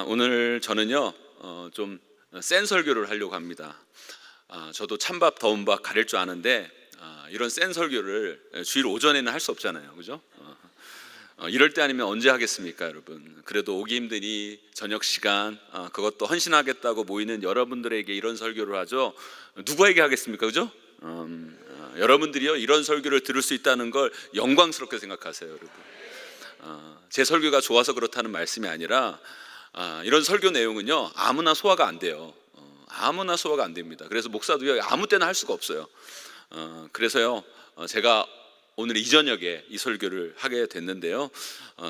오늘 저는요 좀 센 설교를 하려고 합니다. 저도 찬밥 더운 밥 가릴 줄 아는데 이런 센 설교를 주일 오전에는 할 수 없잖아요, 그죠? 이럴 때 아니면 언제 하겠습니까, 여러분? 그래도 오기 힘드니 저녁 시간 그것도 헌신하겠다고 모이는 여러분들에게 이런 설교를 하죠. 누구에게 하겠습니까, 그죠? 여러분들이요 이런 설교를 들을 수 있다는 걸 영광스럽게 생각하세요, 여러분. 제 설교가 좋아서 그렇다는 말씀이 아니라 이런 설교 내용은요 아무나 소화가 안 돼요. 아무나 소화가 안 됩니다. 그래서 목사도요 아무 때나 할 수가 없어요. 그래서요 제가 오늘 이 저녁에 이 설교를 하게 됐는데요,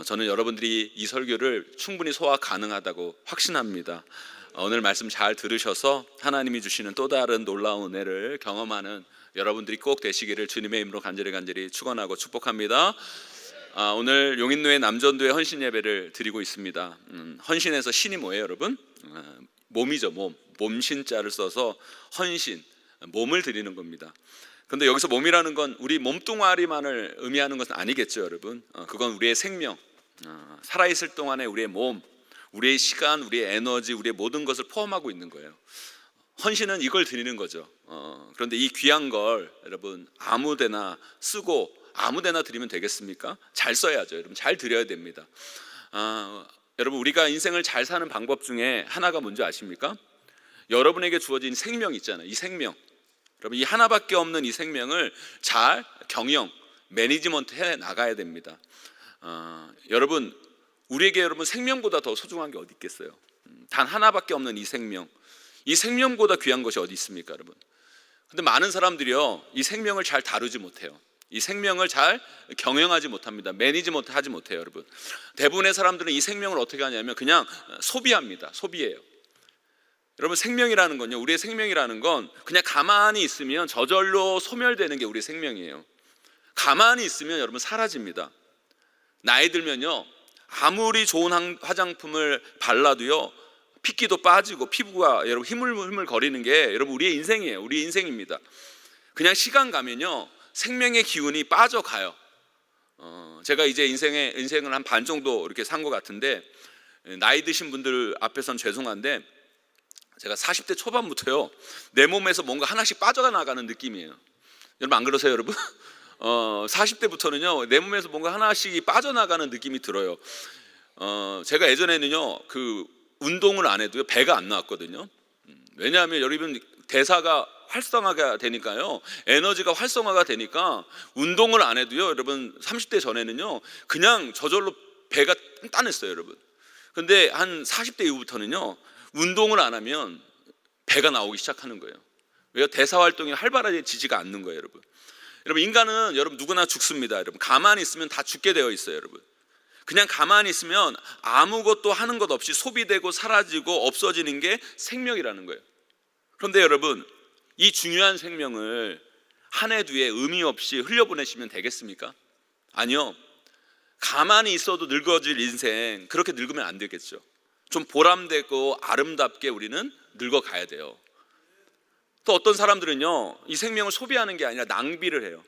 저는 여러분들이 이 설교를 충분히 소화 가능하다고 확신합니다. 오늘 말씀 잘 들으셔서 하나님이 주시는 또 다른 놀라운 은혜를 경험하는 여러분들이 꼭 되시기를 주님의 이름으로 간절히 축원하고 축복합니다. 오늘 용인노회 남전도회 헌신 예배를 드리고 있습니다. 헌신에서 신이 뭐예요, 여러분? 몸이죠, 몸. 몸신자를 써서 헌신, 몸을 드리는 겁니다. 근데 여기서 몸이라는 건 우리 몸뚱아리만을 의미하는 것은 아니겠죠, 여러분. 그건 우리의 생명, 살아있을 동안에 우리의 몸, 우리의 시간, 우리의 에너지, 우리의 모든 것을 포함하고 있는 거예요. 헌신은 이걸 드리는 거죠. 그런데 이 귀한 걸 여러분 아무데나 쓰고 아무데나 드리면 되겠습니까? 잘 써야죠, 여러분. 잘 드려야 됩니다. 여러분, 우리가 인생을 잘 사는 방법 중에 하나가 뭔지 아십니까? 여러분에게 주어진 생명 있잖아요. 이 생명, 여러분, 이 하나밖에 없는 이 생명을 잘 경영, 매니지먼트 해 나가야 됩니다. 여러분, 우리에게 여러분 생명보다 더 소중한 게 어디 있겠어요? 단 하나밖에 없는 이 생명, 이 생명보다 귀한 것이 어디 있습니까, 여러분? 근데 많은 사람들이요 이 생명을 잘 다루지 못해요. 이 생명을 잘 경영하지 못합니다. 매니지먼트 하지 못해요, 여러분. 대부분의 사람들은 이 생명을 어떻게 하냐면 그냥 소비합니다. 소비해요. 여러분, 생명이라는 건요, 우리의 생명이라는 건 그냥 가만히 있으면 저절로 소멸되는 게 우리의 생명이에요. 가만히 있으면 여러분 사라집니다. 나이 들면요 아무리 좋은 화장품을 발라도요 핏기도 빠지고 피부가 여러분 희물희물 거리는 게 여러분 우리의 인생이에요. 우리의 인생입니다. 그냥 시간 가면요 생명의 기운이 빠져가요. 제가 이제 인생을 한 반 정도 이렇게 산 것 같은데, 나이 드신 분들 앞에서는 죄송한데 제가 40대 초반부터요 내 몸에서 뭔가 하나씩 빠져가 나가는 느낌이에요. 여러분 안 그러세요, 여러분? 40대부터는요 내 몸에서 뭔가 하나씩 빠져나가는 느낌이 들어요. 제가 예전에는요 그 운동을 안 해도요 배가 안 나왔거든요. 왜냐하면 여러분 대사가 활성화가 되니까요, 에너지가 활성화가 되니까 운동을 안 해도요 여러분 30대 전에는요 그냥 저절로 배가 단단했어요, 여러분. 근데 한 40대 이후부터는요 운동을 안 하면 배가 나오기 시작하는 거예요. 왜요? 대사 활동이 활발해지지가 않는 거예요, 여러분. 여러분, 인간은 여러분 누구나 죽습니다. 여러분, 가만히 있으면 다 죽게 되어 있어요, 여러분. 그냥 가만히 있으면 아무것도 하는 것 없이 소비되고 사라지고 없어지는 게 생명이라는 거예요. 그런데 여러분, 이 중요한 생명을 한 해 뒤에 의미 없이 흘려보내시면 되겠습니까? 아니요. 가만히 있어도 늙어질 인생, 그렇게 늙으면 안 되겠죠. 좀 보람되고 아름답게 우리는 늙어가야 돼요. 또 어떤 사람들은요 이 생명을 소비하는 게 아니라 낭비를 해요.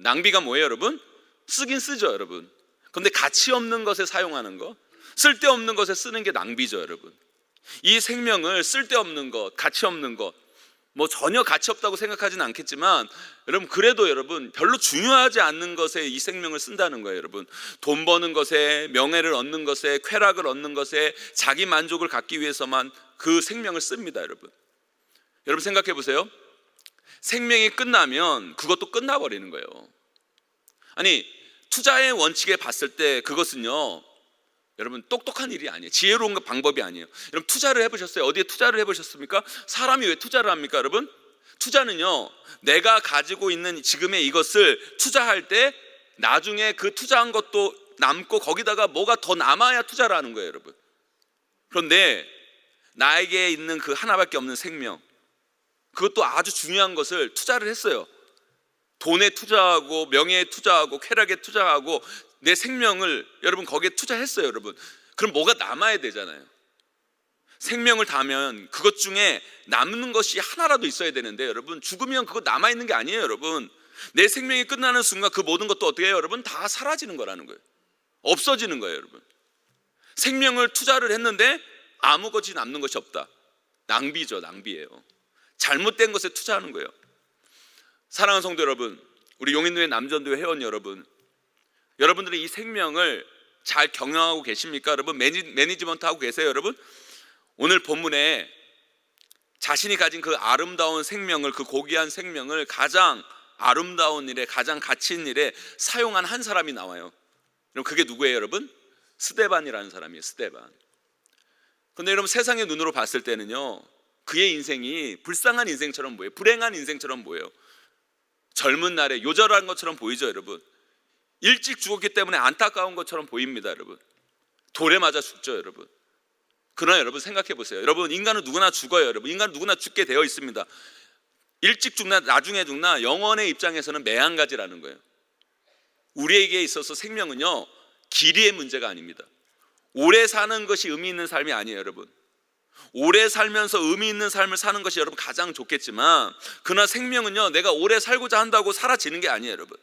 낭비가 뭐예요, 여러분? 쓰긴 쓰죠, 여러분. 그런데 가치 없는 것에 사용하는 거, 쓸데없는 것에 쓰는 게 낭비죠, 여러분. 이 생명을 쓸데없는 것, 가치 없는 것, 뭐 전혀 가치 없다고 생각하지는 않겠지만 여러분 그래도 여러분 별로 중요하지 않는 것에 이 생명을 쓴다는 거예요, 여러분. 돈 버는 것에, 명예를 얻는 것에, 쾌락을 얻는 것에, 자기 만족을 갖기 위해서만 그 생명을 씁니다, 여러분. 여러분 생각해 보세요. 생명이 끝나면 그것도 끝나버리는 거예요. 아니, 투자의 원칙에 봤을 때 그것은요 여러분 똑똑한 일이 아니에요. 지혜로운 방법이 아니에요. 여러분 투자를 해보셨어요? 어디에 투자를 해보셨습니까? 사람이 왜 투자를 합니까, 여러분? 투자는요 내가 가지고 있는 지금의 이것을 투자할 때 나중에 그 투자한 것도 남고 거기다가 뭐가 더 남아야 투자를 하는 거예요, 여러분. 그런데 나에게 있는 그 하나밖에 없는 생명, 그것도 아주 중요한 것을 투자를 했어요. 돈에 투자하고 명예에 투자하고 쾌락에 투자하고 내 생명을 여러분 거기에 투자했어요, 여러분. 그럼 뭐가 남아야 되잖아요. 생명을 다하면 그것 중에 남는 것이 하나라도 있어야 되는데 여러분 죽으면 그거 남아있는 게 아니에요, 여러분. 내 생명이 끝나는 순간 그 모든 것도 어떻게 해요, 여러분? 다 사라지는 거라는 거예요. 없어지는 거예요, 여러분. 생명을 투자를 했는데 아무것이 남는 것이 없다. 낭비죠, 낭비예요. 잘못된 것에 투자하는 거예요. 사랑하는 성도 여러분, 우리 용인교회 남전도회 회원 여러분, 여러분들이 이 생명을 잘 경영하고 계십니까? 여러분, 매니지먼트 하고 계세요? 여러분, 오늘 본문에 자신이 가진 그 아름다운 생명을, 그 고귀한 생명을 가장 아름다운 일에, 가장 가치 있는 일에 사용한 한 사람이 나와요. 그럼 그게 누구예요, 여러분? 스데반이라는 사람이에요. 스데반. 근데 여러분, 세상의 눈으로 봤을 때는요, 그의 인생이 불쌍한 인생처럼 보여요. 불행한 인생처럼 보여요. 젊은 날에 요절한 것처럼 보이죠, 여러분. 일찍 죽었기 때문에 안타까운 것처럼 보입니다, 여러분. 돌에 맞아 죽죠, 여러분. 그러나 여러분, 생각해 보세요. 여러분, 인간은 누구나 죽어요. 여러분, 인간은 누구나 죽게 되어 있습니다. 일찍 죽나 나중에 죽나 영혼의 입장에서는 매한가지라는 거예요. 우리에게 있어서 생명은요, 길이의 문제가 아닙니다. 오래 사는 것이 의미 있는 삶이 아니에요, 여러분. 오래 살면서 의미 있는 삶을 사는 것이 여러분 가장 좋겠지만, 그러나 생명은요, 내가 오래 살고자 한다고 사라지는 게 아니에요, 여러분.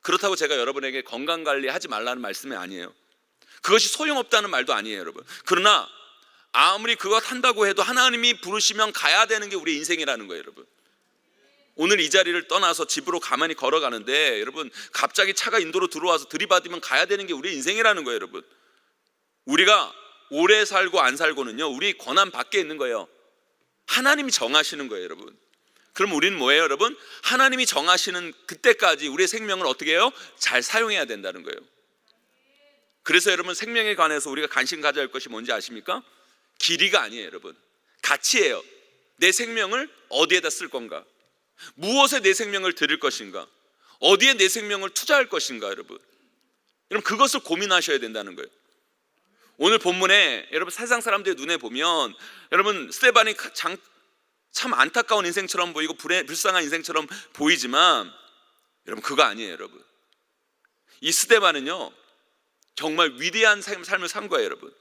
그렇다고 제가 여러분에게 건강관리 하지 말라는 말씀이 아니에요. 그것이 소용없다는 말도 아니에요, 여러분. 그러나 아무리 그것 한다고 해도 하나님이 부르시면 가야 되는 게 우리 인생이라는 거예요, 여러분. 오늘 이 자리를 떠나서 집으로 가만히 걸어가는데 여러분, 갑자기 차가 인도로 들어와서 들이받으면 가야 되는 게 우리 인생이라는 거예요, 여러분. 우리가 오래 살고 안 살고는요, 우리 권한 밖에 있는 거예요. 하나님이 정하시는 거예요, 여러분. 그럼 우리는 뭐예요, 여러분? 하나님이 정하시는 그때까지 우리의 생명을 어떻게 해요? 잘 사용해야 된다는 거예요. 그래서 여러분, 생명에 관해서 우리가 관심 가져야 할 것이 뭔지 아십니까? 길이가 아니에요, 여러분. 가치예요. 내 생명을 어디에다 쓸 건가? 무엇에 내 생명을 드릴 것인가? 어디에 내 생명을 투자할 것인가, 여러분. 여러분, 그것을 고민하셔야 된다는 거예요. 오늘 본문에 여러분, 세상 사람들의 눈에 보면 여러분, 스데반이 참 안타까운 인생처럼 보이고 불쌍한 인생처럼 보이지만 여러분, 그거 아니에요, 여러분. 이 스데반은요, 정말 위대한 삶을 산 거예요, 여러분.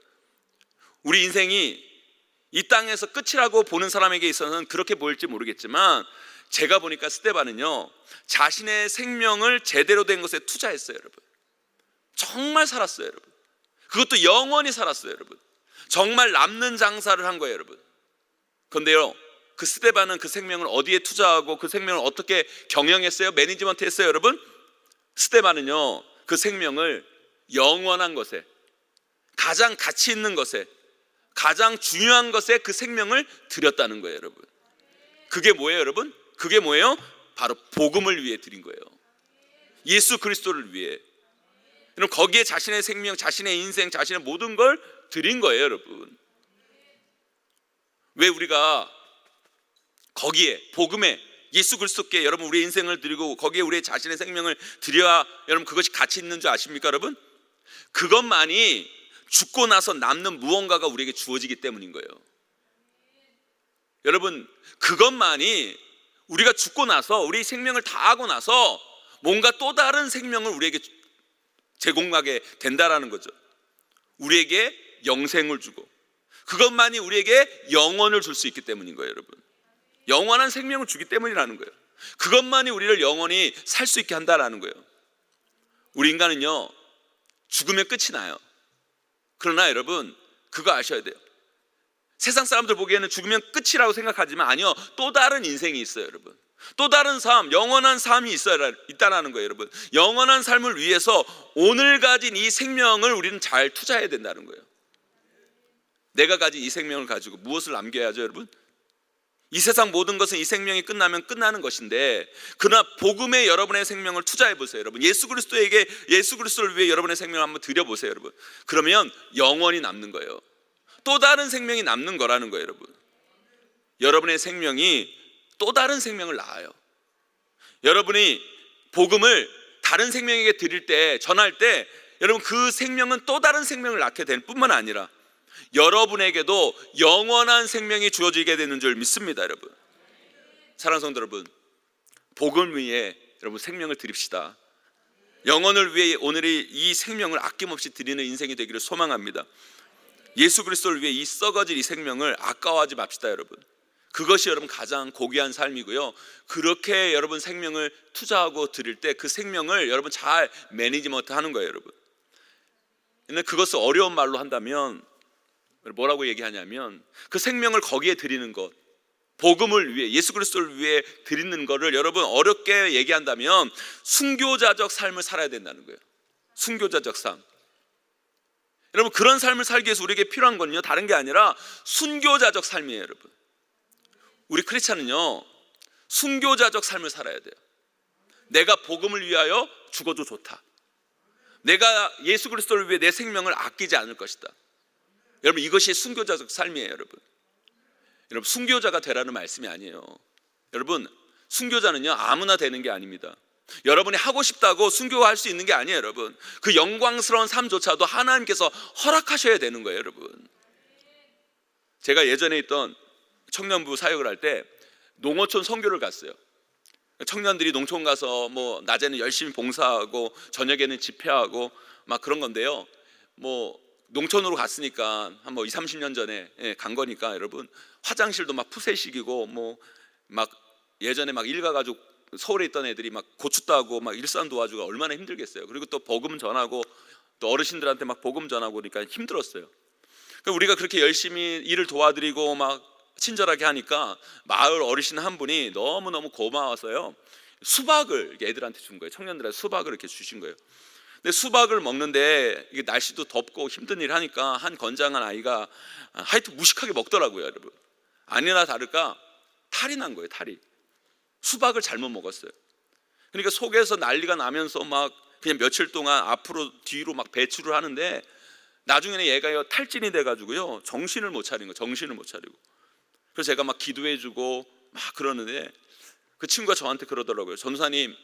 우리 인생이 이 땅에서 끝이라고 보는 사람에게 있어서는 그렇게 보일지 모르겠지만, 제가 보니까 스데반은요, 자신의 생명을 제대로 된 것에 투자했어요, 여러분. 정말 살았어요, 여러분. 그것도 영원히 살았어요, 여러분. 정말 남는 장사를 한 거예요, 여러분. 그런데요, 그 스데반은 그 생명을 어디에 투자하고 그 생명을 어떻게 경영했어요? 매니지먼트 했어요, 여러분? 스데반은요, 그 생명을 영원한 것에, 가장 가치 있는 것에, 가장 중요한 것에 그 생명을 드렸다는 거예요, 여러분. 그게 뭐예요, 여러분? 그게 뭐예요? 바로 복음을 위해 드린 거예요. 예수 그리스도를 위해. 그럼 거기에 자신의 생명, 자신의 인생, 자신의 모든 걸 드린 거예요, 여러분. 왜 우리가 거기에, 복음에, 예수 그리스도께 여러분 우리의 인생을 드리고 거기에 우리의 자신의 생명을 드려야 여러분 그것이 가치 있는 줄 아십니까, 여러분? 그것만이 죽고 나서 남는 무언가가 우리에게 주어지기 때문인 거예요. 여러분, 그것만이 우리가 죽고 나서 우리 생명을 다하고 나서 뭔가 또 다른 생명을 우리에게 제공하게 된다라는 거죠. 우리에게 영생을 주고, 그것만이 우리에게 영원을 줄 수 있기 때문인 거예요, 여러분. 영원한 생명을 주기 때문이라는 거예요. 그것만이 우리를 영원히 살 수 있게 한다라는 거예요. 우리 인간은요, 죽으면 끝이 나요. 그러나 여러분, 그거 아셔야 돼요. 세상 사람들 보기에는 죽으면 끝이라고 생각하지만 아니요, 또 다른 인생이 있어요, 여러분. 또 다른 삶, 영원한 삶이 있다는 거예요, 여러분. 영원한 삶을 위해서 오늘 가진 이 생명을 우리는 잘 투자해야 된다는 거예요. 내가 가진 이 생명을 가지고 무엇을 남겨야죠, 여러분? 이 세상 모든 것은 이 생명이 끝나면 끝나는 것인데, 그러나 복음에 여러분의 생명을 투자해 보세요, 여러분. 예수 그리스도를 위해 여러분의 생명을 한번 드려보세요, 여러분. 그러면 영원히 남는 거예요. 또 다른 생명이 남는 거라는 거예요, 여러분. 여러분의 생명이 또 다른 생명을 낳아요. 여러분이 복음을 다른 생명에게 드릴 때, 전할 때 여러분 그 생명은 또 다른 생명을 낳게 될 뿐만 아니라 여러분에게도 영원한 생명이 주어지게 되는 줄 믿습니다, 여러분. 사랑하는 성도 여러분, 복음을 위해 여러분 생명을 드립시다. 영혼을 위해 오늘의 이 생명을 아낌없이 드리는 인생이 되기를 소망합니다. 예수 그리스도를 위해 이 썩어질 이 생명을 아까워하지 맙시다, 여러분. 그것이 여러분 가장 고귀한 삶이고요. 그렇게 여러분 생명을 투자하고 드릴 때 그 생명을 여러분 잘 매니지먼트 하는 거예요, 여러분. 그것을 어려운 말로 한다면 뭐라고 얘기하냐면 그 생명을 거기에 드리는 것, 복음을 위해, 예수 그리스도를 위해 드리는 것을 여러분 어렵게 얘기한다면 순교자적 삶을 살아야 된다는 거예요. 순교자적 삶. 여러분 그런 삶을 살기 위해서 우리에게 필요한 건요 다른 게 아니라 순교자적 삶이에요. 여러분 우리 크리스찬은요 순교자적 삶을 살아야 돼요. 내가 복음을 위하여 죽어도 좋다. 내가 예수 그리스도를 위해 내 생명을 아끼지 않을 것이다. 여러분 이것이 순교자적 삶이에요. 여러분 순교자가 되라는 말씀이 아니에요. 여러분 순교자는요 아무나 되는 게 아닙니다. 여러분이 하고 싶다고 순교할 수 있는 게 아니에요. 여러분 그 영광스러운 삶조차도 하나님께서 허락하셔야 되는 거예요. 여러분 제가 예전에 있던 청년부 사역을 할 때 농어촌 선교를 갔어요. 청년들이 농촌 가서 뭐 낮에는 열심히 봉사하고 저녁에는 집회하고 막 그런 건데요. 뭐 농촌으로 갔으니까 한 뭐 20-30년 전에 간 거니까 여러분 화장실도 막 푸세식이고 뭐 막 예전에 막 일 가가지고 서울에 있던 애들이 막 고추 따고 막 일산 도와주고 얼마나 힘들겠어요. 그리고 또 복음 전하고 또 어르신들한테 막 복음 전하고 그러니까 힘들었어요. 그러니까 우리가 그렇게 열심히 일을 도와드리고 막 친절하게 하니까 마을 어르신 한 분이 너무너무 고마워서요 수박을 애들한테 준 거예요. 청년들한테 수박을 이렇게 주신 거예요. 근데 수박을 먹는데 이게 날씨도 덥고 힘든 일 하니까 한 건장한 아이가 하여튼 무식하게 먹더라고요. 여러분 아니나 다를까 탈이 난 거예요. 탈이. 수박을 잘못 먹었어요. 그러니까 속에서 난리가 나면서 막 그냥 며칠 동안 앞으로 뒤로 막 배출을 하는데 나중에는 얘가 탈진이 돼가지고요 정신을 못 차린 거예요. 정신을 못 차리고. 그래서 제가 막 기도해주고 막 그러는데 그 친구가 저한테 그러더라고요. 전도사님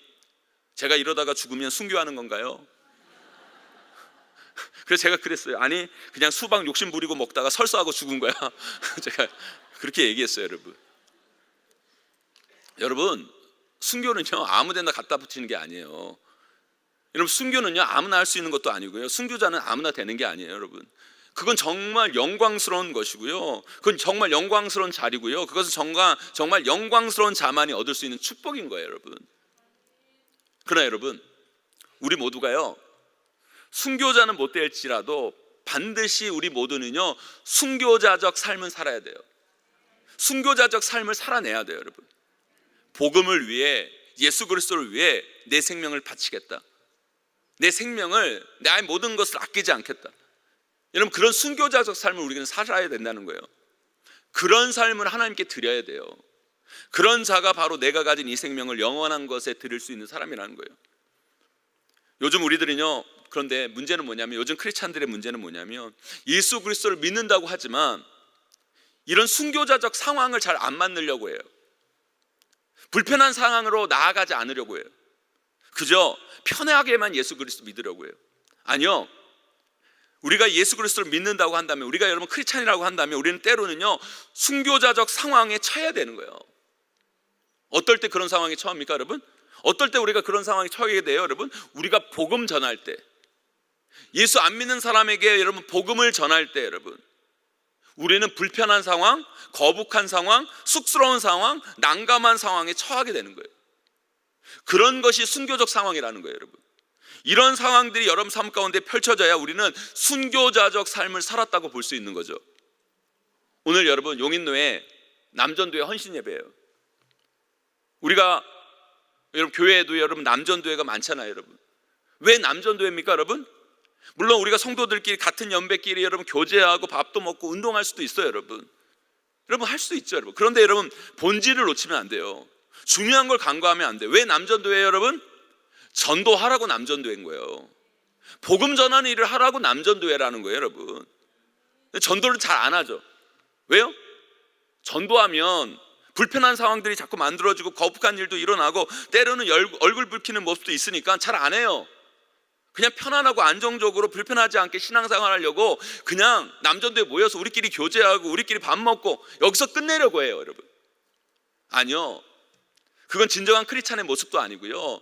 제가 이러다가 죽으면 순교하는 건가요? 그래서 제가 그랬어요. 아니 그냥 수박 욕심 부리고 먹다가 설사하고 죽은 거야. 제가 그렇게 얘기했어요. 여러분 순교는요 아무데나 갖다 붙이는 게 아니에요. 여러분 순교는요 아무나 할 수 있는 것도 아니고요 순교자는 아무나 되는 게 아니에요. 여러분 그건 정말 영광스러운 것이고요 그건 정말 영광스러운 자리고요 그것은 정말 영광스러운 자만이 얻을 수 있는 축복인 거예요. 여러분 그러나 여러분 우리 모두가요 순교자는 못 될지라도 반드시 우리 모두는요 순교자적 삶을 살아야 돼요. 순교자적 삶을 살아내야 돼요. 여러분 복음을 위해 예수 그리스도를 위해 내 생명을 바치겠다. 내 생명을 나의 모든 것을 아끼지 않겠다. 여러분 그런 순교자적 삶을 우리는 살아야 된다는 거예요. 그런 삶을 하나님께 드려야 돼요. 그런 자가 바로 내가 가진 이 생명을 영원한 것에 드릴 수 있는 사람이라는 거예요. 요즘 우리들은요 그런데 문제는 뭐냐면 요즘 크리스찬들의 문제는 뭐냐면 예수 그리스도를 믿는다고 하지만 이런 순교자적 상황을 잘 안 만들려고 해요. 불편한 상황으로 나아가지 않으려고 해요. 그저 편하게만 예수 그리스도 믿으려고 해요. 아니요 우리가 예수 그리스도를 믿는다고 한다면 우리가 여러분 크리스찬이라고 한다면 우리는 때로는요 순교자적 상황에 처해야 되는 거예요. 어떨 때 그런 상황에 처합니까 여러분? 어떨 때 우리가 그런 상황에 처하게 돼요 여러분? 우리가 복음 전할 때 예수 안 믿는 사람에게 여러분 복음을 전할 때 여러분 우리는 불편한 상황, 거북한 상황, 쑥스러운 상황, 난감한 상황에 처하게 되는 거예요. 그런 것이 순교적 상황이라는 거예요. 여러분 이런 상황들이 여러분 삶 가운데 펼쳐져야 우리는 순교자적 삶을 살았다고 볼 수 있는 거죠. 오늘 여러분 용인노회 남전도회 헌신 예배예요. 우리가 여러분 교회에도 여러분 남전도회가 많잖아요. 여러분 왜 남전도회입니까 여러분? 물론 우리가 성도들끼리 같은 연배끼리 여러분 교제하고 밥도 먹고 운동할 수도 있어요. 여러분 할 수 있죠. 여러분 그런데 여러분 본질을 놓치면 안 돼요. 중요한 걸 간과하면 안 돼요. 왜 남전도회예요 여러분? 전도하라고 남전도회인 거예요. 복음 전하는 일을 하라고 남전도회라는 거예요. 여러분 전도를 잘 안 하죠. 왜요? 전도하면 불편한 상황들이 자꾸 만들어지고 거북한 일도 일어나고 때로는 얼굴 붉히는 모습도 있으니까 잘 안 해요. 그냥 편안하고 안정적으로 불편하지 않게 신앙생활 하려고 그냥 남전도에 모여서 우리끼리 교제하고 우리끼리 밥 먹고 여기서 끝내려고 해요. 여러분 아니요 그건 진정한 크리스찬의 모습도 아니고요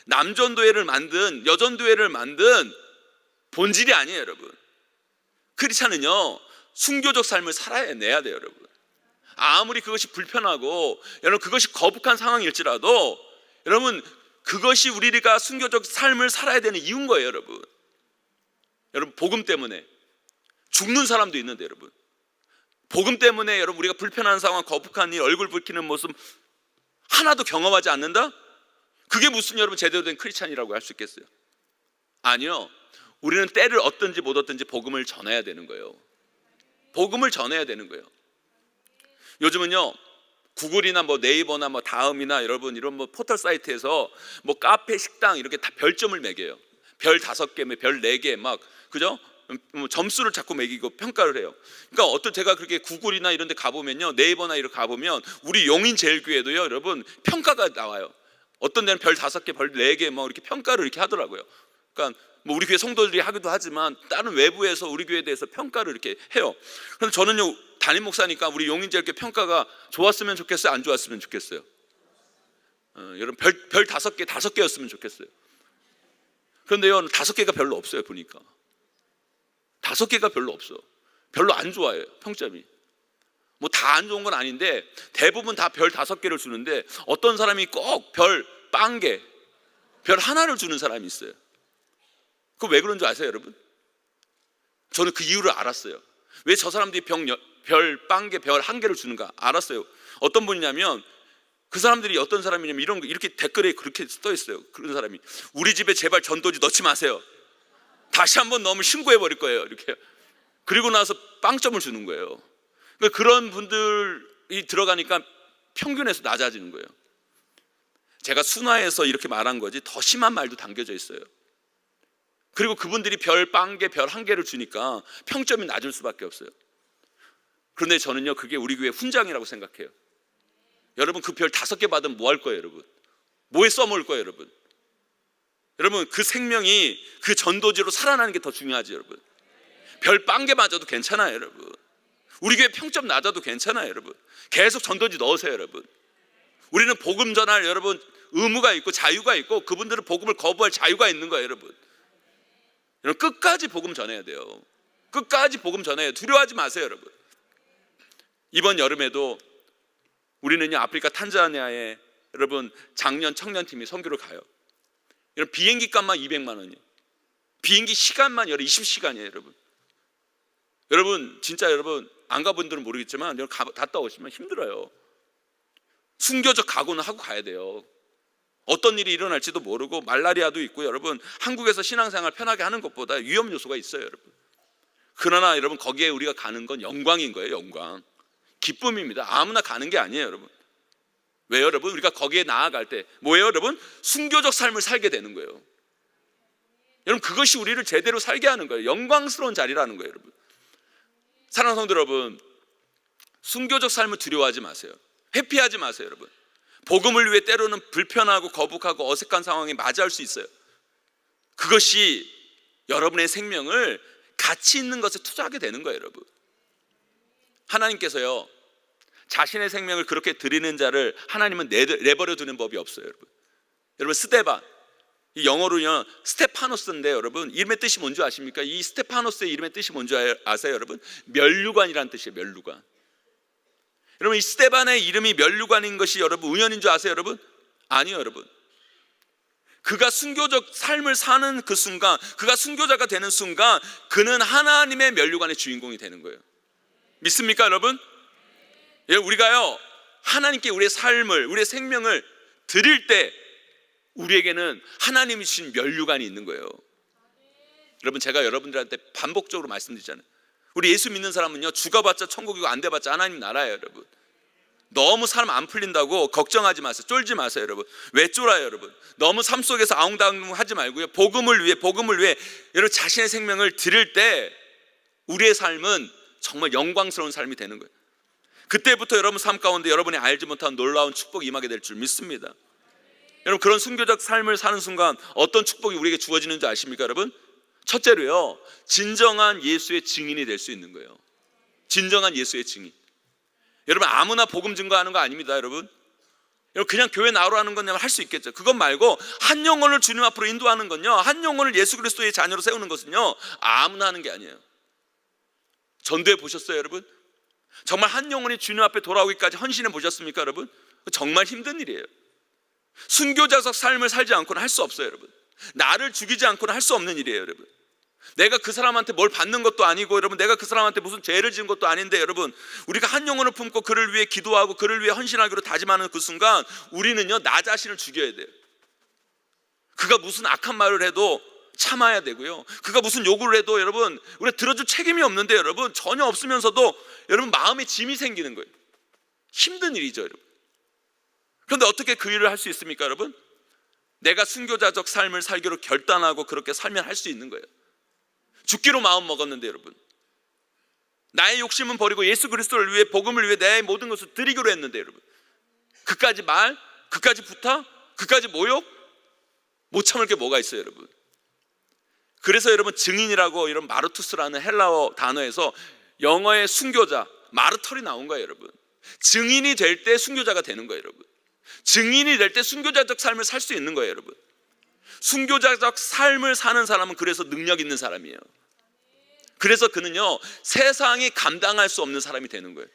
남전도회를 만든 여전도회를 만든 본질이 아니에요. 여러분 크리스찬은요 순교적 삶을 살아내야 돼요. 여러분 아무리 그것이 불편하고 여러분 그것이 거북한 상황일지라도 여러분 그것이 우리가 순교적 삶을 살아야 되는 이유인 거예요. 여러분 여러분 복음 때문에 죽는 사람도 있는데 여러분 복음 때문에 여러분 우리가 불편한 상황, 거북한 일, 얼굴 붉히는 모습 하나도 경험하지 않는다? 그게 무슨 여러분 제대로 된 크리스찬이라고 할 수 있겠어요? 아니요. 우리는 때를 얻든지 못 얻든지 복음을 전해야 되는 거예요. 복음을 전해야 되는 거예요. 요즘은요 구글이나 뭐 네이버나 뭐 다음이나 여러분 이런 뭐 포털 사이트에서 뭐 카페, 식당 이렇게 다 별점을 매겨요. 별 5개, 별 4개 막 그죠? 점수를 자꾸 매기고 평가를 해요. 그러니까 제가 그렇게 구글이나 이런 데 가보면요, 네이버나 이렇게 가보면 우리 용인제일교회도요 여러분 평가가 나와요. 어떤 데는 별 5개, 별 4개 뭐 이렇게 평가를 이렇게 하더라고요. 그러니까 뭐 우리 교회 성도들이 하기도 하지만 다른 외부에서 우리 교회에 대해서 평가를 이렇게 해요. 그래서 저는요 담임 목사니까 우리 용인제일교회 평가가 좋았으면 좋겠어요, 안 좋았으면 좋겠어요? 여러분 별 5개, 5개였으면 좋겠어요. 그런데요 5개가 별로 없어요. 보니까 5개가 별로 없어. 별로 안 좋아요, 평점이. 뭐 다 안 좋은 건 아닌데 대부분 다 별 5개를 주는데 어떤 사람이 꼭 별 0개, 별 1를 주는 사람이 있어요. 그거 왜 그런 줄 아세요, 여러분? 저는 그 이유를 알았어요. 왜 저 사람들이 별 0개, 별 1개를 주는가 알았어요. 어떤 분이냐면 그 사람들이 어떤 사람이냐면 이렇게 댓글에 그렇게 써 있어요. 그런 사람이 우리 집에 제발 전도지 넣지 마세요. 다시 한번 넣으면 신고해 버릴 거예요. 이렇게. 그리고 나서 빵점을 주는 거예요. 그러니까 그런 분들이 들어가니까 평균에서 낮아지는 거예요. 제가 순화해서 이렇게 말한 거지 더 심한 말도 담겨져 있어요. 그리고 그분들이 별 0개, 별 1개를 주니까 평점이 낮을 수밖에 없어요. 그런데 저는요 그게 우리 교회 훈장이라고 생각해요. 여러분 그 별 5개 받으면 뭐 할 거예요, 여러분? 뭐에 써먹을 거예요, 여러분? 여러분 그 생명이 그 전도지로 살아나는 게 더 중요하지, 여러분. 별 0개 맞아도 괜찮아요, 여러분. 우리 교회 평점 낮아도 괜찮아요, 여러분. 계속 전도지 넣으세요, 여러분. 우리는 복음 전할 여러분 의무가 있고 자유가 있고 그분들은 복음을 거부할 자유가 있는 거예요, 여러분. 여러분 끝까지 복음 전해야 돼요. 끝까지 복음 전해요. 두려워하지 마세요, 여러분. 이번 여름에도 우리는요 아프리카 탄자니아에 여러분 장년 청년팀이 선교를 가요. 여러분 비행기 값만 200만 원이에요. 비행기 시간만 20시간이에요, 여러분. 여러분 진짜 여러분 안 가본 분들은 모르겠지만 여러분 갔다 오시면 힘들어요. 순교적 각오는 하고 가야 돼요. 어떤 일이 일어날지도 모르고 말라리아도 있고 여러분 한국에서 신앙생활 편하게 하는 것보다 위험 요소가 있어요, 여러분. 그러나 여러분 거기에 우리가 가는 건 영광인 거예요, 영광. 기쁨입니다. 아무나 가는 게 아니에요, 여러분. 왜요, 여러분? 우리가 거기에 나아갈 때 뭐예요, 여러분? 순교적 삶을 살게 되는 거예요. 여러분 그것이 우리를 제대로 살게 하는 거예요. 영광스러운 자리라는 거예요, 여러분. 사랑하는 성도 여러분, 순교적 삶을 두려워하지 마세요. 회피하지 마세요, 여러분. 복음을 위해 때로는 불편하고 거북하고 어색한 상황에 맞이할 수 있어요. 그것이 여러분의 생명을 가치 있는 것에 투자하게 되는 거예요, 여러분. 하나님께서요 자신의 생명을 그렇게 드리는 자를 하나님은 내버려 두는 법이 없어요, 여러분. 여러분 스데반, 이 영어로요 스테파노스인데 여러분 이름의 뜻이 뭔지 아십니까? 이 스테파노스의 이름의 뜻이 뭔지 아세요, 여러분? 면류관이라는 뜻이에요, 면류관. 여러분 이 스데반의 이름이 면류관인 것이 여러분 우연인 줄 아세요, 여러분? 아니요, 여러분. 그가 순교적 삶을 사는 그 순간, 그가 순교자가 되는 순간 그는 하나님의 면류관의 주인공이 되는 거예요. 믿습니까, 여러분? 예, 우리가요 하나님께 우리의 삶을, 우리의 생명을 드릴 때 우리에게는 하나님이 주신 면류관이 있는 거예요. 여러분 제가 여러분들한테 반복적으로 말씀드리잖아요. 우리 예수 믿는 사람은요 죽어봤자 천국이고 안 돼봤자 하나님 나라예요, 여러분. 너무 삶 안 풀린다고 걱정하지 마세요. 쫄지 마세요, 여러분. 왜 쫄아요, 여러분? 너무 삶 속에서 아웅다웅하지 말고요 복음을 위해 여러분 자신의 생명을 드릴 때 우리의 삶은 정말 영광스러운 삶이 되는 거예요. 그때부터 여러분 삶 가운데 여러분이 알지 못한 놀라운 축복이 임하게 될 줄 믿습니다. 여러분 그런 순교적 삶을 사는 순간 어떤 축복이 우리에게 주어지는 줄 아십니까, 여러분? 첫째로요 진정한 예수의 증인이 될 수 있는 거예요. 진정한 예수의 증인. 여러분 아무나 복음 증거하는 거 아닙니다, 여러분. 여러분 그냥 교회 나오라는 건 할 수 있겠죠. 그것 말고 한 영혼을 주님 앞으로 인도하는 건요, 한 영혼을 예수 그리스도의 자녀로 세우는 것은요 아무나 하는 게 아니에요. 전도해 보셨어요, 여러분? 정말 한 영혼이 주님 앞에 돌아오기까지 헌신해 보셨습니까, 여러분? 정말 힘든 일이에요. 순교자적 삶을 살지 않고는 할 수 없어요, 여러분. 나를 죽이지 않고는 할 수 없는 일이에요, 여러분. 내가 그 사람한테 뭘 받는 것도 아니고 여러분, 내가 그 사람한테 무슨 죄를 지은 것도 아닌데 여러분, 우리가 한 영혼을 품고 그를 위해 기도하고 그를 위해 헌신하기로 다짐하는 그 순간 우리는요, 나 자신을 죽여야 돼요. 그가 무슨 악한 말을 해도 참아야 되고요, 그가 무슨 요구를 해도 여러분, 우리가 들어줄 책임이 없는데 여러분, 전혀 없으면서도 여러분 마음에 짐이 생기는 거예요. 힘든 일이죠 여러분. 그런데 어떻게 그 일을 할 수 있습니까 여러분? 내가 순교자적 삶을 살기로 결단하고 그렇게 살면 할 수 있는 거예요. 죽기로 마음 먹었는데 여러분, 나의 욕심은 버리고 예수 그리스도를 위해, 복음을 위해 내 모든 것을 드리기로 했는데 여러분, 그까지 말, 그까지 부탁, 그까지 모욕, 못 참을 게 뭐가 있어요 여러분. 그래서 여러분, 증인이라고 이런 마르투스라는 헬라어 단어에서 영어의 순교자, 마르털이 나온 거예요 여러분. 증인이 될 때 순교자가 되는 거예요 여러분. 증인이 될 때 순교자적 삶을 살 수 있는 거예요 여러분. 순교자적 삶을 사는 사람은 그래서 능력 있는 사람이에요. 그래서 그는요, 세상이 감당할 수 없는 사람이 되는 거예요.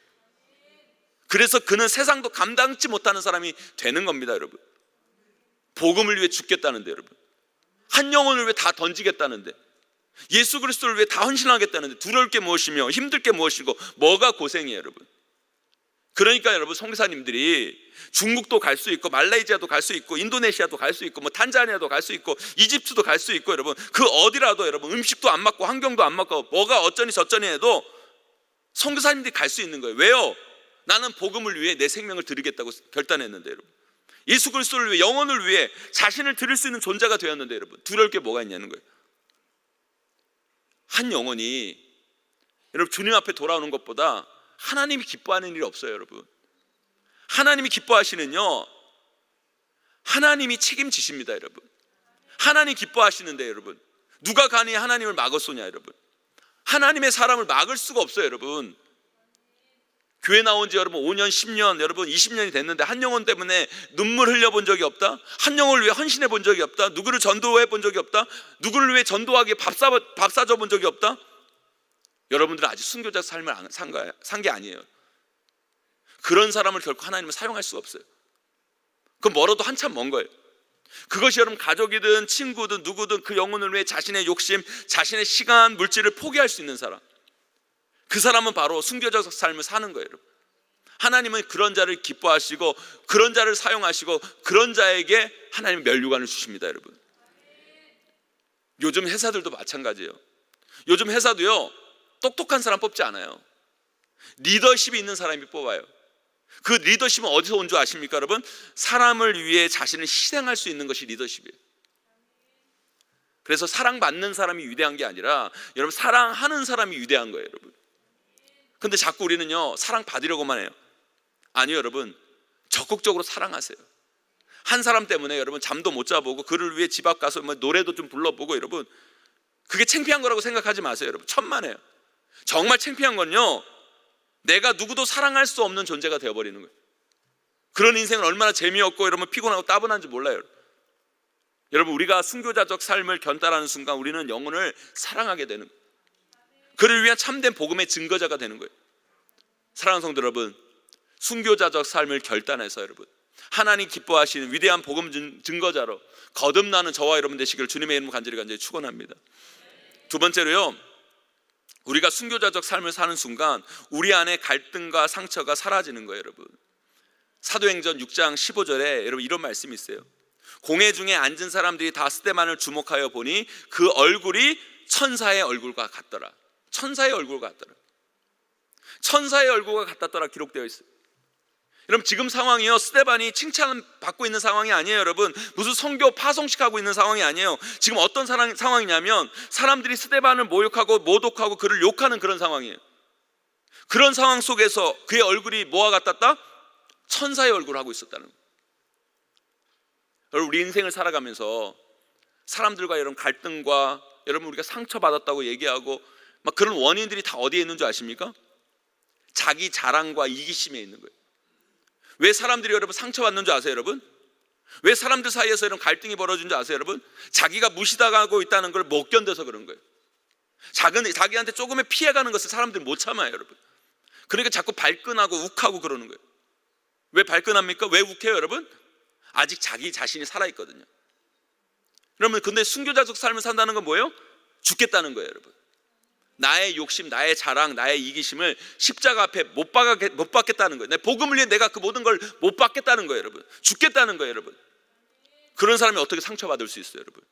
그래서 그는 세상도 감당치 못하는 사람이 되는 겁니다 여러분. 복음을 위해 죽겠다는데 여러분, 한 영혼을 위해 다 던지겠다는데, 예수 그리스도를 위해 다 헌신하겠다는데, 두려울 게 무엇이며 힘들 게 무엇이고 뭐가 고생이에요 여러분. 그러니까 여러분, 선교사님들이 중국도 갈 수 있고 말레이시아도 갈 수 있고 인도네시아도 갈 수 있고 뭐 탄자니아도 갈 수 있고 이집트도 갈 수 있고 여러분, 그 어디라도 여러분 음식도 안 맞고 환경도 안 맞고 뭐가 어쩌니 저쩌니 해도 선교사님들이 갈 수 있는 거예요. 왜요? 나는 복음을 위해 내 생명을 드리겠다고 결단했는데 여러분, 예수 그리스도를 위해, 영혼을 위해 자신을 드릴 수 있는 존재가 되었는데 여러분, 두려울 게 뭐가 있냐는 거예요. 한 영혼이 여러분 주님 앞에 돌아오는 것보다 하나님이 기뻐하는 일이 없어요 여러분. 하나님이 기뻐하시는요, 하나님이 책임지십니다 여러분. 하나님 기뻐하시는데 여러분, 누가 감히 하나님을 막았소냐 여러분. 하나님의 사람을 막을 수가 없어요 여러분. 교회 나온 지 여러분 5년, 10년, 여러분 20년이 됐는데 한 영혼 때문에 눈물 흘려본 적이 없다? 한 영혼을 위해 헌신해 본 적이 없다? 누구를 전도해 본 적이 없다? 누구를 위해 전도하기에 밥 사줘 본 적이 없다? 여러분들은 아직 순교자 삶을 산 게 아니에요. 그런 사람을 결코 하나님은 사용할 수가 없어요. 그건 멀어도 한참 먼 거예요. 그것이 여러분 가족이든 친구든 누구든 그 영혼을 위해 자신의 욕심, 자신의 시간, 물질을 포기할 수 있는 사람, 그 사람은 바로 순교자적 삶을 사는 거예요 여러분. 하나님은 그런 자를 기뻐하시고 그런 자를 사용하시고 그런 자에게 하나님은 면류관을 주십니다 여러분. 요즘 회사들도 마찬가지예요. 요즘 회사도요, 똑똑한 사람 뽑지 않아요. 리더십이 있는 사람이 뽑아요. 그 리더십은 어디서 온 줄 아십니까 여러분? 사람을 위해 자신을 희생할 수 있는 것이 리더십이에요. 그래서 사랑받는 사람이 위대한 게 아니라 여러분, 사랑하는 사람이 위대한 거예요 여러분. 근데 자꾸 우리는요, 사랑받으려고만 해요. 아니요 여러분, 적극적으로 사랑하세요. 한 사람 때문에 여러분 잠도 못 자보고 그를 위해 집 앞 가서 뭐 노래도 좀 불러보고 여러분, 그게 창피한 거라고 생각하지 마세요 여러분. 천만에요. 정말 창피한 건요, 내가 누구도 사랑할 수 없는 존재가 되어버리는 거예요. 그런 인생은 얼마나 재미없고 여러분 피곤하고 따분한지 몰라요. 여러분, 우리가 순교자적 삶을 견달하는 순간 우리는 영혼을 사랑하게 되는 거예요. 그를 위한 참된 복음의 증거자가 되는 거예요. 사랑하는 성도 여러분, 순교자적 삶을 결단해서 여러분, 하나님 기뻐하시는 위대한 복음 증거자로 거듭나는 저와 여러분 되시기를 주님의 이름으로 간절히 축원합니다. 두 번째로요, 우리가 순교자적 삶을 사는 순간 우리 안에 갈등과 상처가 사라지는 거예요 여러분. 사도행전 6장 15절에 여러분 이런 말씀이 있어요. 공회 중에 앉은 사람들이 다 스데반을 주목하여 보니 그 얼굴이 천사의 얼굴과 같더라. 천사의 얼굴과 같더라. 천사의 얼굴과 같았더라 기록되어 있어요. 여러분, 지금 상황이요, 스데반이 칭찬받고 있는 상황이 아니에요 여러분. 무슨 선교 파송식 하고 있는 상황이 아니에요. 지금 어떤 상황이냐면 사람들이 스데반을 모욕하고 모독하고 그를 욕하는 그런 상황이에요. 그런 상황 속에서 그의 얼굴이 뭐와 같았다? 천사의 얼굴을 하고 있었다는 거예요. 여러분, 우리 인생을 살아가면서 사람들과 이런 갈등과 여러분 우리가 상처받았다고 얘기하고 막 그런 원인들이 다 어디에 있는 줄 아십니까? 자기 자랑과 이기심에 있는 거예요. 왜 사람들이 여러분 상처받는 줄 아세요 여러분? 왜 사람들 사이에서 이런 갈등이 벌어진 줄 아세요 여러분? 자기가 무시당하고 있다는 걸 못 견뎌서 그런 거예요. 자기한테 조금의 피해가는 것을 사람들이 못 참아요 여러분. 그러니까 자꾸 발끈하고 욱하고 그러는 거예요. 왜 발끈합니까? 왜 욱해요 여러분? 아직 자기 자신이 살아있거든요. 여러분, 근데 순교자적 삶을 산다는 건 뭐예요? 죽겠다는 거예요, 여러분. 나의 욕심, 나의 자랑, 나의 이기심을 십자가 앞에 못 박겠다는 거예요. 내 복음을 위해 내가 그 모든 걸 못 받겠다는 거예요, 여러분. 죽겠다는 거예요, 여러분. 그런 사람이 어떻게 상처받을 수 있어요, 여러분?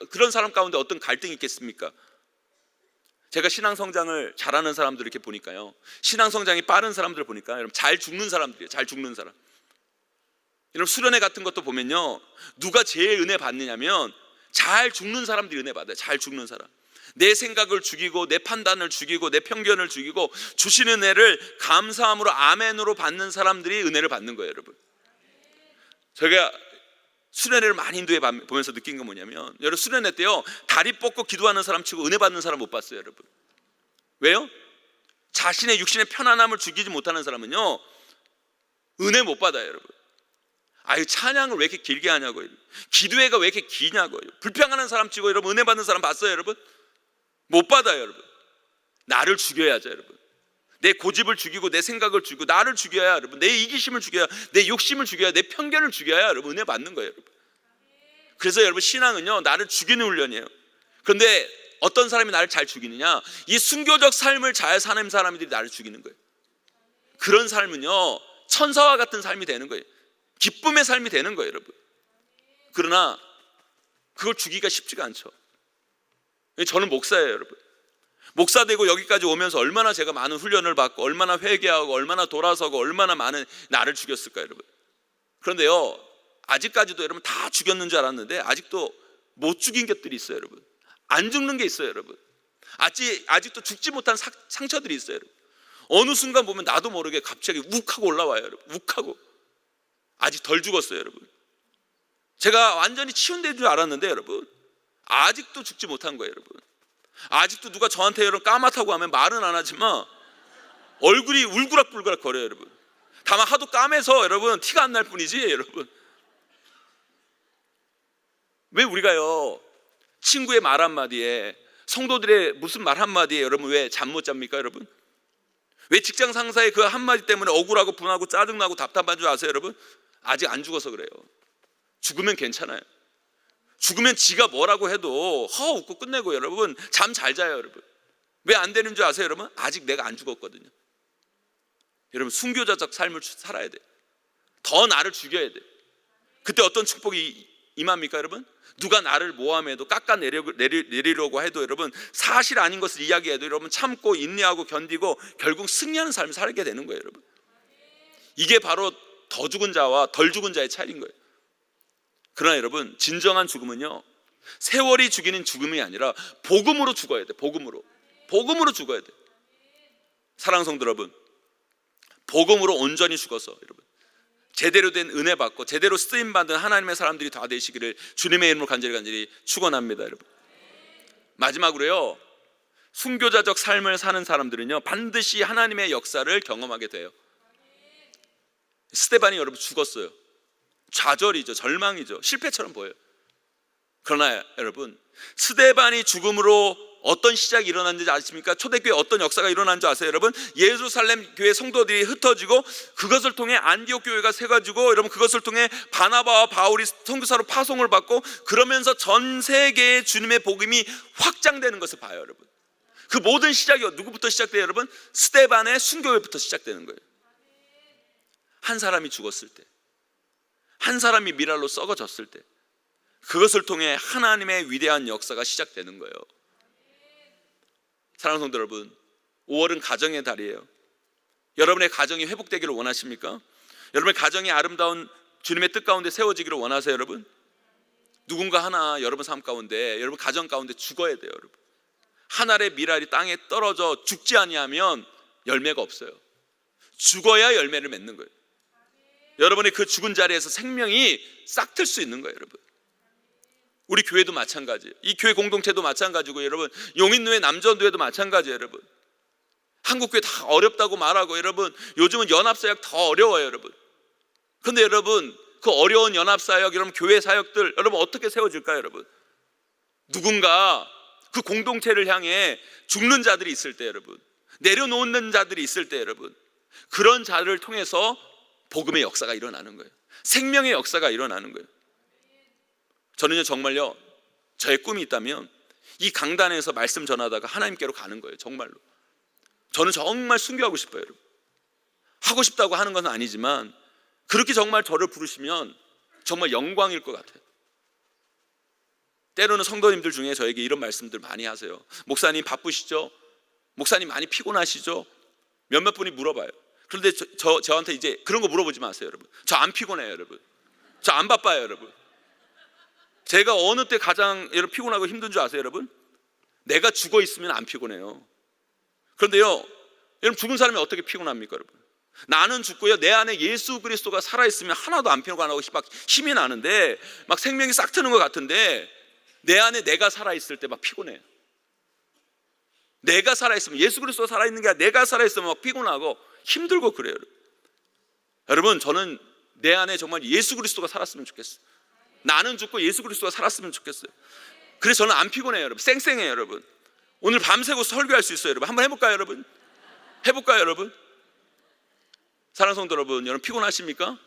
그런 사람 가운데 어떤 갈등이 있겠습니까? 제가 신앙 성장을 잘하는 사람들 이렇게 보니까요, 신앙 성장이 빠른 사람들 보니까 여러분 잘 죽는 사람들이에요. 잘 죽는 사람. 여러분 수련회 같은 것도 보면요, 누가 제일 은혜 받느냐면 잘 죽는 사람들이 은혜 받아요. 잘 죽는 사람. 내 생각을 죽이고 내 판단을 죽이고 내 편견을 죽이고 주시는 은혜를 감사함으로 아멘으로 받는 사람들이 은혜를 받는 거예요, 여러분. 제가 수련회를 많이 인도해 보면서 느낀 건 뭐냐면, 여러분 수련회 때요, 다리 뻗고 기도하는 사람 치고 은혜 받는 사람 못 봤어요, 여러분. 왜요? 자신의 육신의 편안함을 죽이지 못하는 사람은요, 은혜 못 받아요, 여러분. 아유, 찬양을 왜 이렇게 길게 하냐고요. 기도회가 왜 이렇게 기냐고요. 불평하는 사람 치고 여러분 은혜 받는 사람 봤어요, 여러분? 못 받아요, 여러분. 나를 죽여야죠, 여러분. 내 고집을 죽이고 내 생각을 죽이고 나를 죽여야, 여러분, 내 이기심을 죽여야, 내 욕심을 죽여야, 내 편견을 죽여야 여러분 은혜 받는 거예요, 여러분. 그래서 여러분 신앙은요, 나를 죽이는 훈련이에요. 그런데 어떤 사람이 나를 잘 죽이느냐? 이 순교적 삶을 잘 사는 사람들이 나를 죽이는 거예요. 그런 삶은요, 천사와 같은 삶이 되는 거예요. 기쁨의 삶이 되는 거예요, 여러분. 그러나 그걸 죽이기가 쉽지가 않죠. 저는 목사예요, 여러분. 목사 되고 여기까지 오면서 얼마나 제가 많은 훈련을 받고 얼마나 회개하고 얼마나 돌아서고 얼마나 많은 나를 죽였을까요, 여러분. 그런데요, 아직까지도 여러분 다 죽였는 줄 알았는데 아직도 못 죽인 것들이 있어요, 여러분. 안 죽는 게 있어요, 여러분. 아직도 죽지 못한 상처들이 있어요, 여러분. 어느 순간 보면 나도 모르게 갑자기 욱하고 올라와요, 여러분. 욱하고. 아직 덜 죽었어요, 여러분. 제가 완전히 치유된 줄 알았는데 여러분, 아직도 죽지 못한 거예요, 여러분. 아직도 누가 저한테 여러분 까맣다고 하면 말은 안 하지만 얼굴이 울그락불그락 거려요, 여러분. 다만 하도 까매서 여러분 티가 안 날 뿐이지, 여러분. 왜 우리가요, 친구의 말 한마디에, 성도들의 무슨 말 한마디에 여러분 왜 잠 못 잡니까, 여러분? 왜 직장 상사의 그 한마디 때문에 억울하고 분하고 짜증나고 답답한 줄 아세요, 여러분? 아직 안 죽어서 그래요. 죽으면 괜찮아요. 죽으면 지가 뭐라고 해도 허 웃고 끝내고 여러분 잠 잘 자요, 여러분. 왜 안 되는 줄 아세요, 여러분? 아직 내가 안 죽었거든요. 여러분 순교자적 삶을 살아야 돼. 더 나를 죽여야 돼. 그때 어떤 축복이 임합니까, 여러분? 누가 나를 모함해도 깎아내리려고 해도 여러분 사실 아닌 것을 이야기해도 여러분 참고 인내하고 견디고 결국 승리하는 삶을 살게 되는 거예요, 여러분. 이게 바로 더 죽은 자와 덜 죽은 자의 차이인 거예요. 그러나 여러분 진정한 죽음은요, 세월이 죽이는 죽음이 아니라 복음으로 죽어야 돼. 복음으로 죽어야 돼. 사랑하는 성도 여러분, 복음으로 온전히 죽어서 여러분 제대로 된 은혜 받고 제대로 쓰임 받은 하나님의 사람들이 다 되시기를 주님의 이름으로 간절히 축원합니다, 여러분. 마지막으로요, 순교자적 삶을 사는 사람들은요 반드시 하나님의 역사를 경험하게 돼요. 스데반이 여러분 죽었어요. 좌절이죠, 절망이죠, 실패처럼 보여요. 그러나 여러분 스데반이 죽음으로 어떤 시작이 일어났는지 아십니까? 초대교회 어떤 역사가 일어난 줄 아세요, 여러분? 예루살렘 교회 성도들이 흩어지고 그것을 통해 안디옥 교회가 세가지고 여러분 그것을 통해 바나바와 바울이 선교사로 파송을 받고 그러면서 전 세계에 주님의 복음이 확장되는 것을 봐요, 여러분. 그 모든 시작이 누구부터 시작돼요, 여러분? 스데반의 순교회부터 시작되는 거예요. 한 사람이 죽었을 때, 한 사람이 미랄로 썩어졌을 때 그것을 통해 하나님의 위대한 역사가 시작되는 거예요. 사랑하는 성도 여러분, 5월은 가정의 달이에요. 여러분의 가정이 회복되기를 원하십니까? 여러분의 가정이 아름다운 주님의 뜻 가운데 세워지기를 원하세요, 여러분? 누군가 하나 여러분 삶 가운데, 여러분 가정 가운데 죽어야 돼요, 여러분. 한 알의 미랄이 땅에 떨어져 죽지 아니하면 열매가 없어요. 죽어야 열매를 맺는 거예요. 여러분의 그 죽은 자리에서 생명이 싹틀 수 있는 거예요, 여러분. 우리 교회도 마찬가지예요. 이 교회 공동체도 마찬가지고 여러분 용인노회 남전도회도 마찬가지예요, 여러분. 한국교회 다 어렵다고 말하고 여러분 요즘은 연합사역 더 어려워요, 여러분. 그런데 여러분 그 어려운 연합사역, 여러분 교회 사역들 여러분 어떻게 세워질까요, 여러분? 누군가 그 공동체를 향해 죽는 자들이 있을 때, 여러분, 내려놓는 자들이 있을 때, 여러분, 그런 자를 통해서 복음의 역사가 일어나는 거예요. 생명의 역사가 일어나는 거예요. 저는요 정말요 저의 꿈이 있다면 이 강단에서 말씀 전하다가 하나님께로 가는 거예요. 정말로. 저는 정말 순교하고 싶어요, 여러분. 하고 싶다고 하는 건 아니지만 그렇게 정말 저를 부르시면 정말 영광일 것 같아요. 때로는 성도님들 중에 저에게 이런 말씀들 많이 하세요. 목사님 바쁘시죠? 목사님 많이 피곤하시죠? 몇몇 분이 물어봐요. 그런데 저한테 이제 그런 거 물어보지 마세요, 여러분. 저 안 피곤해요, 여러분. 저 안 바빠요, 여러분. 제가 어느 때 가장 피곤하고 힘든 줄 아세요, 여러분? 내가 죽어 있으면 안 피곤해요. 그런데요, 여러분, 죽은 사람이 어떻게 피곤합니까, 여러분? 나는 죽고요, 내 안에 예수 그리스도가 살아있으면 하나도 안 피곤하고 막 힘이 나는데, 막 생명이 싹 트는 것 같은데, 내 안에 내가 살아있을 때 막 피곤해요. 내가 살아있으면, 예수 그리스도가 살아있는 게 아니라 내가 살아있으면 막 피곤하고 힘들고 그래요. 여러분, 저는 내 안에 정말 예수 그리스도가 살았으면 좋겠어요. 나는 죽고 예수 그리스도가 살았으면 좋겠어요. 그래서 저는 안 피곤해요, 여러분. 쌩쌩해요, 여러분. 오늘 밤새고 설교할 수 있어요, 여러분. 한번 해볼까요, 여러분? 해볼까요, 여러분? 사랑하는 성도 여러분, 여러분 피곤하십니까?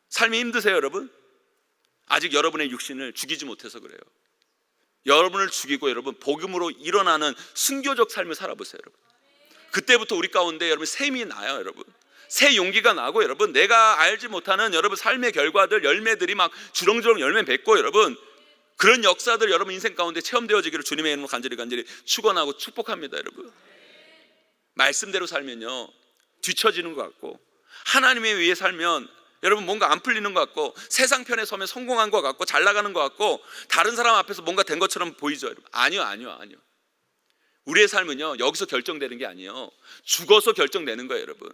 삶이 힘드세요, 여러분? 아직 여러분의 육신을 죽이지 못해서 그래요. 여러분을 죽이고 여러분 복음으로 일어나는 순교적 삶을 살아보세요, 여러분. 그때부터 우리 가운데 여러분 샘이 나요, 여러분. 새 용기가 나고 여러분 내가 알지 못하는 여러분 삶의 결과들, 열매들이 막 주렁주렁 열매 맺고 여러분 그런 역사들 여러분 인생 가운데 체험되어지기를 주님의 이름으로 간절히 축원하고 축복합니다, 여러분. 말씀대로 살면요 뒤처지는 것 같고 하나님에 의해 살면 여러분 뭔가 안 풀리는 것 같고 세상 편에 서면 성공한 것 같고 잘 나가는 것 같고 다른 사람 앞에서 뭔가 된 것처럼 보이죠, 여러분. 아니요. 우리의 삶은요 여기서 결정되는 게 아니에요. 죽어서 결정되는 거예요, 여러분.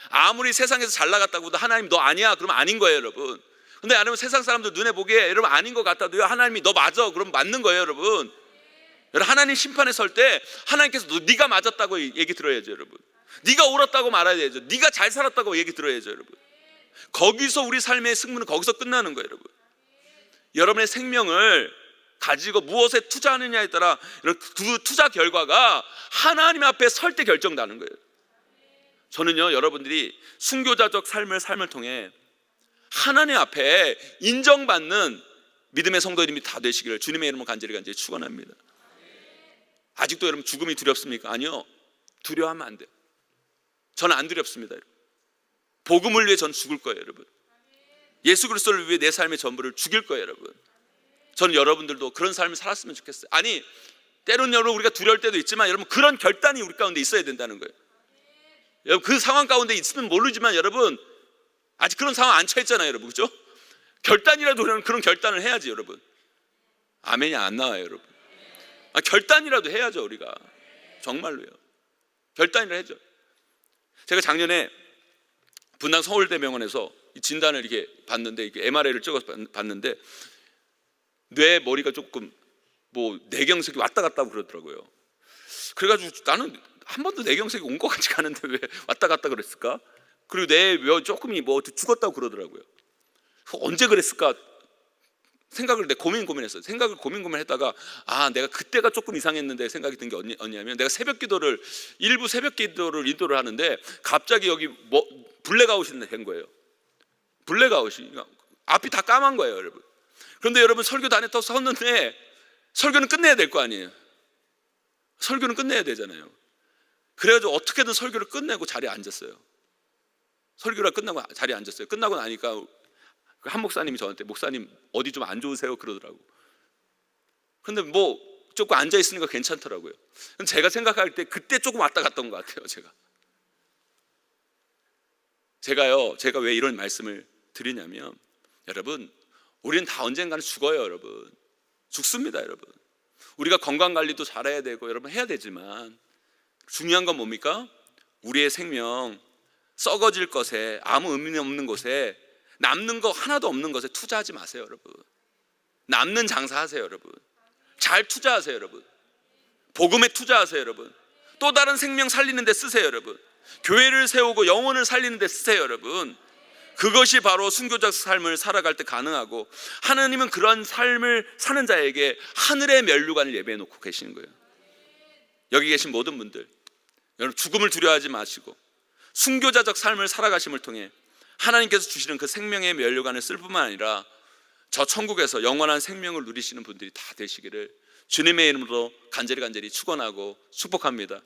아무리 세상에서 잘 나갔다고 해도 하나님 너 아니야 그러면 아닌 거예요, 여러분. 근데 여러분 세상 사람들 눈에 보기에 여러분 아닌 것 같아도요 하나님이 너 맞아 그러면 맞는 거예요, 여러분. 여러분 하나님 심판에 설 때 하나님께서 네가 맞았다고 얘기 들어야죠, 여러분. 네가 옳았다고 말해야 되죠. 네가 잘 살았다고 얘기 들어야죠, 여러분. 거기서 우리 삶의 승부는 거기서 끝나는 거예요, 여러분. 여러분의 생명을 가지고 무엇에 투자하느냐에 따라 그 투자 결과가 하나님 앞에 설 때 결정나는 거예요. 저는요 여러분들이 순교자적 삶을 통해 하나님 앞에 인정받는 믿음의 성도님이 다 되시기를 주님의 이름으로 간절히 축원합니다. 아직도 여러분 죽음이 두렵습니까? 아니요, 두려워하면 안 돼요. 저는 안 두렵습니다, 여러분. 복음을 위해 전 죽을 거예요, 여러분. 예수 그리스도를 위해 내 삶의 전부를 죽일 거예요, 여러분. 저는 여러분들도 그런 삶을 살았으면 좋겠어요. 아니 때로는 여러분 우리가 두려울 때도 있지만 여러분 그런 결단이 우리 가운데 있어야 된다는 거예요. 여러분 그 상황 가운데 있으면 모르지만 여러분 아직 그런 상황 안 처했잖아요, 여러분. 그렇죠? 결단이라도 그런 결단을 해야지, 여러분. 아멘이 안 나와요, 여러분. 결단이라도 해야죠, 우리가. 정말로요. 결단이라도 해야죠. 제가 작년에 분당 서울대병원에서 진단을 이렇게 봤는데 이게 MRI를 찍어서 봤는데 뇌 머리가 조금 뭐 뇌경색이 왔다 갔다 하고 그러더라고요. 그래가지고 나는 한 번도 뇌경색이 온 것 같지가 않은데 왜 왔다 갔다 그랬을까? 그리고 뇌 조금이 뭐 죽었다고 그러더라고요. 언제 그랬을까 생각을 고민했어요. 생각을 고민했다가 내가 그때가 조금 이상했는데 생각이 든 게 언냐면 내가 일부 새벽 기도를 인도를 하는데 갑자기 여기 블랙아웃이 된 거예요. 블랙아웃이 앞이 다 까만 거예요, 여러분. 그런데 여러분 설교단에 또 섰는데 설교는 끝내야 될 거 아니에요. 설교는 끝내야 되잖아요. 그래가지고 어떻게든 설교를 끝내고 자리에 앉았어요. 설교가 끝나고 자리에 앉았어요. 끝나고 나니까 한 목사님이 저한테 목사님 어디 좀 안 좋으세요? 그러더라고. 근데 뭐 조금 앉아 있으니까 괜찮더라고요. 제가 생각할 때 그때 조금 왔다 갔다 온 것 같아요. 제가 왜 이런 말씀을 드리냐면 여러분 우리는 다 언젠가는 죽어요, 여러분. 죽습니다, 여러분. 우리가 건강관리도 잘해야 되고 여러분 해야 되지만 중요한 건 뭡니까? 우리의 생명 썩어질 것에 아무 의미 없는 것에 남는 거 하나도 없는 것에 투자하지 마세요, 여러분. 남는 장사하세요, 여러분. 잘 투자하세요, 여러분. 복음에 투자하세요, 여러분. 또 다른 생명 살리는 데 쓰세요, 여러분. 교회를 세우고 영혼을 살리는 데 쓰세요, 여러분. 그것이 바로 순교적 삶을 살아갈 때 가능하고 하나님은 그런 삶을 사는 자에게 하늘의 면류관을 예배해 놓고 계시는 거예요. 여기 계신 모든 분들 여러분 죽음을 두려워하지 마시고 순교자적 삶을 살아가심을 통해 하나님께서 주시는 그 생명의 면류관을 쓸 뿐만 아니라 저 천국에서 영원한 생명을 누리시는 분들이 다 되시기를 주님의 이름으로 간절히 축원하고 축복합니다.